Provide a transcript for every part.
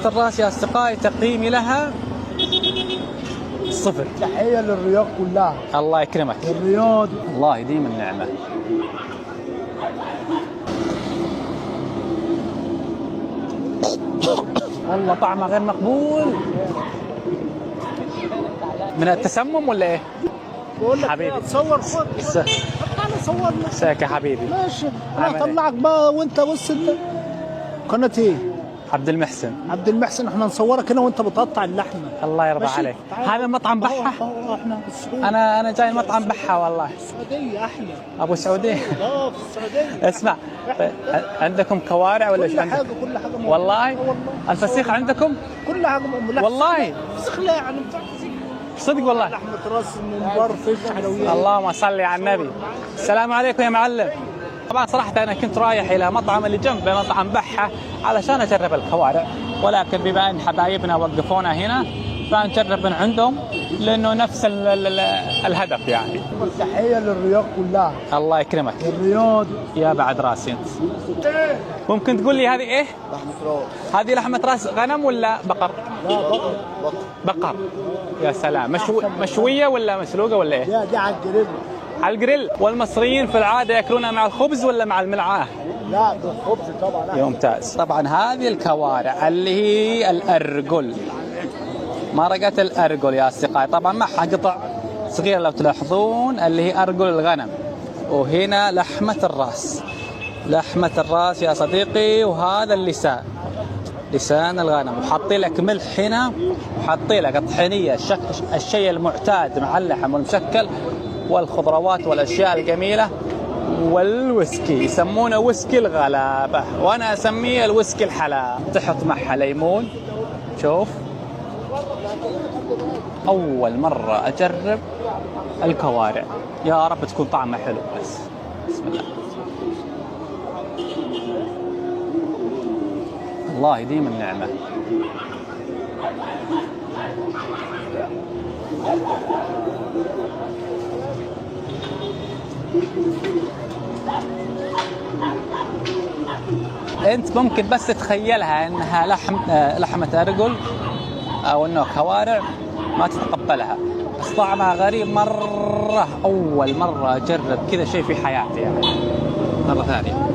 الراس يا أصدقائي تقييمي لها 0. تحية للرياض كلها. الله يكرمك. الرياض الله يديم النعمة. والله طعمه غير مقبول. من التسمم ولا ايه؟ بقول لك حبيبي تصور خد تعالى صور مساك يا حبيبي. ماشي انا هطلعك بقى وانت بص انت قناة ايه؟ عبد المحسن. عبد المحسن. احنا نصورك هنا وانت بتقطع اللحمه. الله يرضى ماشي. عليك. هذا مطعم بحة. احنا انا جاي المطعم بحة والله. السعوديه احلى. ابو سعودية. في السعوديه. اسمع عندكم كوارع ولا كل حاجه كل حاجه موجودة. والله الفسيخ عندكم كل حاجه موجودة. والله فسيخ لا يعني بتاع فسيخ صدق والله. لحمه راس ممبار فيش حلويات. اللهم صل على النبي. السلام عليكم يا معلم. طبعا صراحة أنا كنت رايح إلى مطعم اللي جنبه مطعم بحة علشان أجرب الكوارع، ولكن بما أن حبايبنا وقفونا هنا فنجرب من عندهم لأنه نفس الهدف يعني. تحية للرياض كلها. الله يكرمك. الرياض يا بعد راسي أنت. ممكن تقول لي هذه إيه؟ لحمة راس. هذه لحمة راس غنم ولا بقر؟ لا بقر. بقر. يا سلام. مشوية ولا مسلوقة ولا إيه؟ لا دي على الجريل. على الجريل. والمصريين في العادة يأكلونها مع الخبز ولا مع الملعقة؟ لا بالخبز طبعا. ممتاز. طبعا هذه الكوارع اللي هي الأرجل، مرقة الأرجل يا أصدقائي. طبعا معها قطع صغيرة لو تلاحظون اللي هي أرجل الغنم، وهنا لحمة الرأس. لحمة الرأس يا صديقي، وهذا اللسان، لسان الغنم. وحاطين لك ملح هنا، وحاطين لك الطحينية الشيء المعتاد مع اللحم والمشكل والخضروات والأشياء الجميلة، والويسكي يسمونه ويسكي الغلابة، وأنا أسميه الويسكي الحلال. تحط معها ليمون. شوف أول مرة أجرب الكوارع، يا رب تكون طعمها حلو. بس بسم الله. الله يديم النعمة. أنت ممكن بس تتخيلها أنها لحمة أرجل أو أنه كوارع ما تتقبلها، بس طعمها غريب مرة. أول مرة أجرب كذا شيء في حياتي يعني. مرة ثانية.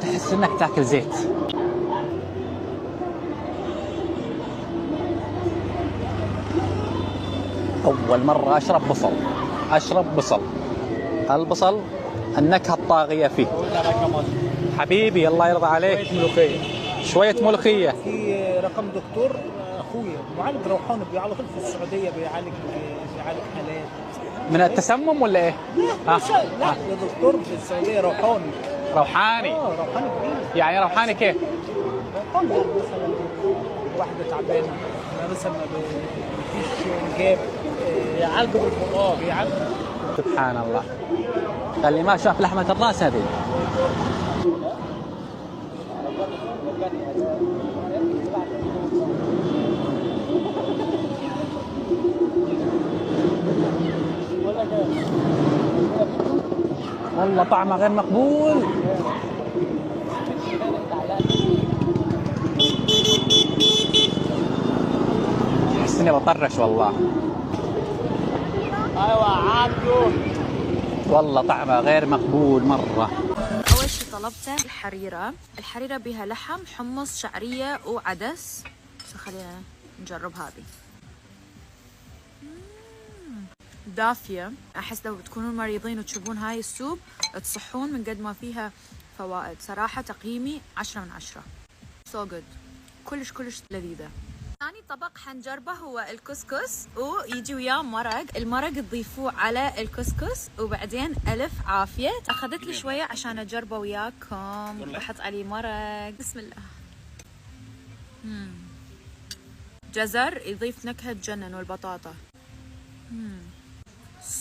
تحس أنك تاكل زيت. أول مرة أشرب بصل. البصل النكهة الطاغية فيه. حبيبي الله يرضى عليك. شوية ملوخية. في رقم دكتور أخويا معالج روحاني على طول في السعودية بيعالج حالات. من التسمم ولا إيه؟ لا ده دكتور في السعودية روحاني. روحاني؟ روحاني كبير. يعني روحاني كيف؟ روحاني يعني مثلا واحدة تعبانة مثلا ما فيش إنجاب يعالجوا بالقرآن بيعالجوا. سبحان الله. اللي ما شاف لحمة الراس هذه. والله طعمه غير مقبول. احس اني بطرش والله. ايوه عبده. والله طعمه غير مقبول مرة. أول شي طلبته الحريرة بها لحم، حمص، شعرية وعدس. خلينا نجرب هذه. دافية. أحس لو بتكونون مريضين وتشربون هاي السوب تصحون من قد ما فيها فوائد. صراحة تقييمي 10 من 10. So good. كلش لذيذة. ثاني طبق حنجربه هو الكسكس، ويجي وياه مرق. المرق تضيفوه على الكسكس وبعدين ألف عافية. أخذت لي شوية عشان أجربه وياكم. بحط عليه مرق. بسم الله. جزر يضيف نكهة تجنن، والبطاطا.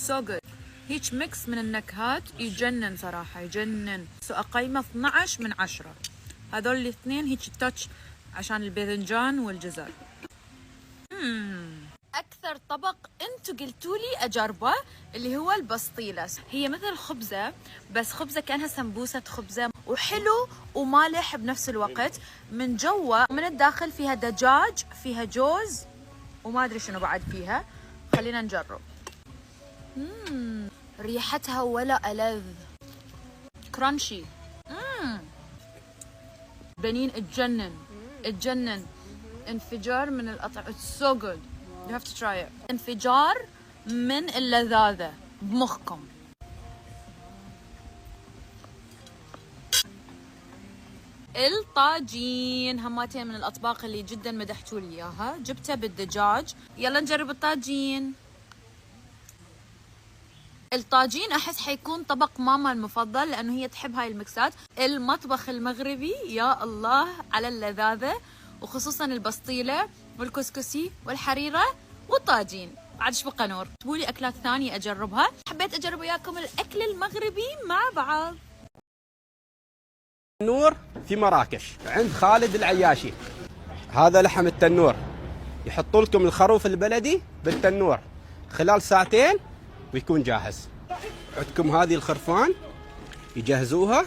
So good. هيج ميكس من النكهات يجنن صراحة، يجنن. أقيمه 12 من 10. هذول الاثنين هيج التاتش عشان الباذنجان والجزر. أكثر اكثر طبق انتوا قلتوا لي اجربه اللي هو البسطيله. هي مثل الخبزه بس خبزه كانها سمبوسه خبزه، وحلو ومالح بنفس الوقت. من جوا من الداخل فيها دجاج، فيها جوز، وما ادري شنو بعد فيها. خلينا نجرب. ريحتها ولا ألذ، كرانشي. بنين اتجنن انفجار من الأطعمة. It's so good. You have to try it. انفجار من اللذاذة بمخكم. الطاجين هماتين من الأطباق اللي جدا مدحتوا لي إياها. جبتها بالدجاج. يلا نجرب الطاجين. الطاجين أحس حيكون طبق ماما المفضل لأنه هي تحب هاي المكسات. المطبخ المغربي يا الله على اللذاذة، وخصوصا البسطيلة والكسكسي والحريرة والطاجين. بعد ايش بقى نور؟ اكتبوا لي أكلات ثانية أجربها. حبيت أجرب وياكم الأكل المغربي مع بعض. التنور في مراكش عند خالد العياشي. هذا لحم التنور، يحطوا لكم الخروف البلدي بالتنور خلال ساعتين ويكون جاهز. عندكم هذه الخرفان يجهزوها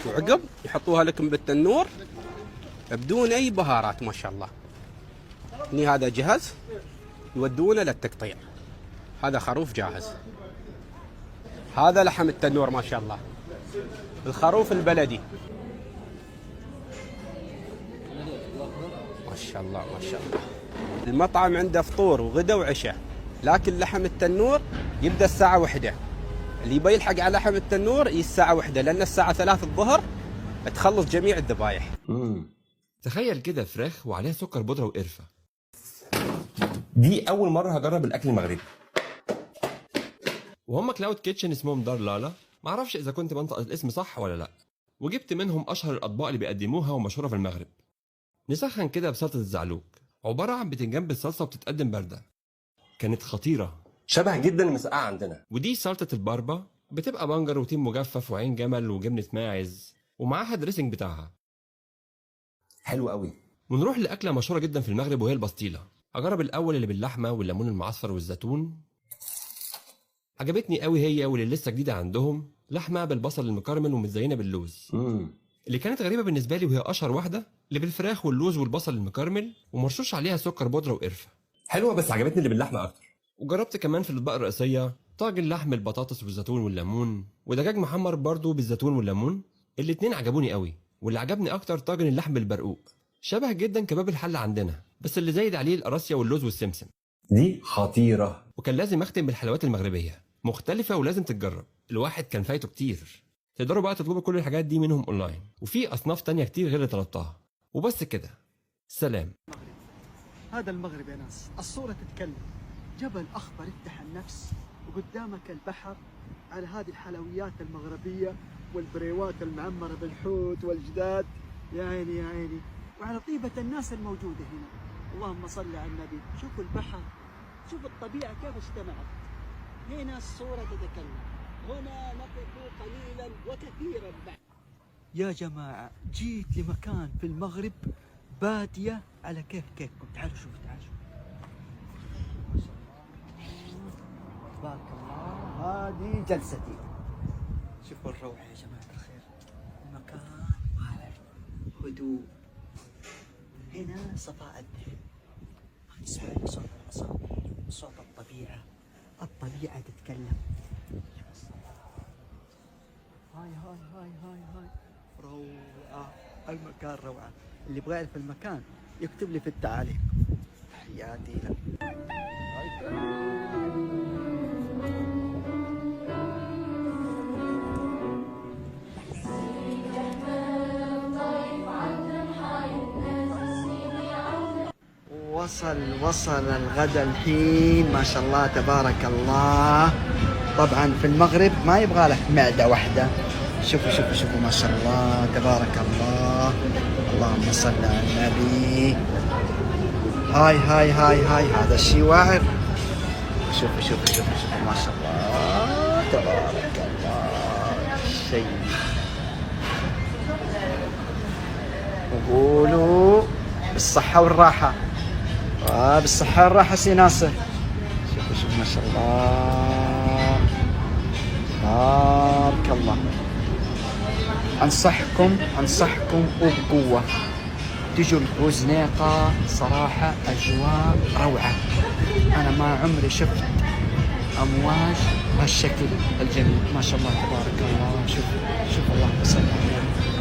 وعقب يحطوها لكم بالتنور بدون اي بهارات ما شاء الله. هني هذا جهز يودونه للتقطيع. هذا خروف جاهز. هذا لحم التنور ما شاء الله، الخروف البلدي ما شاء الله ما شاء الله. المطعم عنده فطور وغدا وعشاء، لكن لحم التنور يبدأ الساعة 1. اللي يبي يلحق على لحم التنور الساعة 1 لأن الساعة 3 الظهر تخلص جميع الذبايح. تخيل كده فراخ وعليها سكر بودرة وقرفة. دي أول مرة هجرب الأكل المغربي. وهم كلاود كيتشن اسمهم دار لالا، معرفش إذا كنت بنطق الاسم صح ولا لأ. وجبت منهم أشهر الأطباق اللي بيقدموها ومشهورة في المغرب. نسخن كده بسلطة الزعلوك، عبارة عن بتنجان بالصلصة وبتتقدم باردة. كانت خطيرة، شبه جدا المسقعة عندنا. ودي سلطة الباربا، بتبقى بنجر وتين مجفف وعين جمل وجبنة ماعز ومعاها دريسنج بتاعها. حلو قوي. ونروح لأكلة مشهورة جدا في المغرب وهي البسطيلة. أجرب الأول اللي باللحمة والليمون المعصفر والزيتون. عجبتني قوي هي واللي لسه جديدة عندهم، لحمة بالبصل المكرمل ومتزينة باللوز. اللي كانت غريبة بالنسبة لي وهي أشهر واحدة اللي بالفراخ واللوز والبصل المكرمل ومرشوش عليها سكر بودرة وقرفة. حلوة بس عجبتني اللي باللحمة أكتر. وجربت كمان في الأطباق الرئيسية طاجن لحم البطاطس والزيتون والليمون، ودجاج محمر برضو بالزيتون والليمون. الاتنين عجبوني قوي، واللي عجبني أكتر طاجن اللحم بالبرقوق، شبه جدا كباب الحلة عندنا بس اللي زايد عليه القراصية واللوز والسمسم. دي خطيرة. وكان لازم أختم بالحلويات المغربية، مختلفة ولازم تتجرب. الواحد كان فايته كتير. تقدروا بقى تطلبوا كل الحاجات دي منهم أونلاين، وفي أصناف تانية كتير غير اللي طلبتها. وبس كده، سلام. هذا المغرب يا ناس، الصورة تتكلم. جبل أخضر يفتح النفس، وقدامك البحر على هذه الحلويات المغربية والبريوات المعمرة بالحوت والجداد. يا عيني يا عيني، وعلى طيبة الناس الموجودة هنا. اللهم صل على النبي. شوفوا البحر، شوفوا الطبيعة كيف اجتمعت. هنا الصورة تتكلم، هنا نقف قليلا وكثيرا بعد. يا جماعة جيت لمكان في المغرب بادية على كيفكم. تعالوا شوفوا، تعالوا شوفوا. ما شاء الله تبارك الله. هذه جلستي. شوفوا الروعة يا جماعة الخير. المكان هدوء. هنا صفاء الذهن. ما تسمع صوت العصافير، صوت الطبيعة. الطبيعة تتكلم. هاي هاي هاي هاي هاي روعة. المكان روعة. اللي يبغى يعرف المكان يكتب لي في التعاليق. تحياتي له. وصل الغداء الحين ما شاء الله تبارك الله. طبعا في المغرب ما يبغى لك معدة واحدة. شوفوا شوفوا شوفوا ما شاء الله تبارك الله. اللهم صل على النبي. هاي هاي هاي هاي هذا الشيء واعر. شوفوا شوفوا شوفوا شوفوا ما شاء الله تبارك الله. شيء وقولوا بالصحة والراحة. بالصحة والراحة سي ناصر. شوف ما شاء الله بارك الله. أنصحكم وبقوة تجوا البوزنيقة، صراحة أجواء روعة. أنا ما عمري شفت أمواج بهالشكل الجميل، ما شاء الله تبارك الله. شوف اللهم صل على النبي.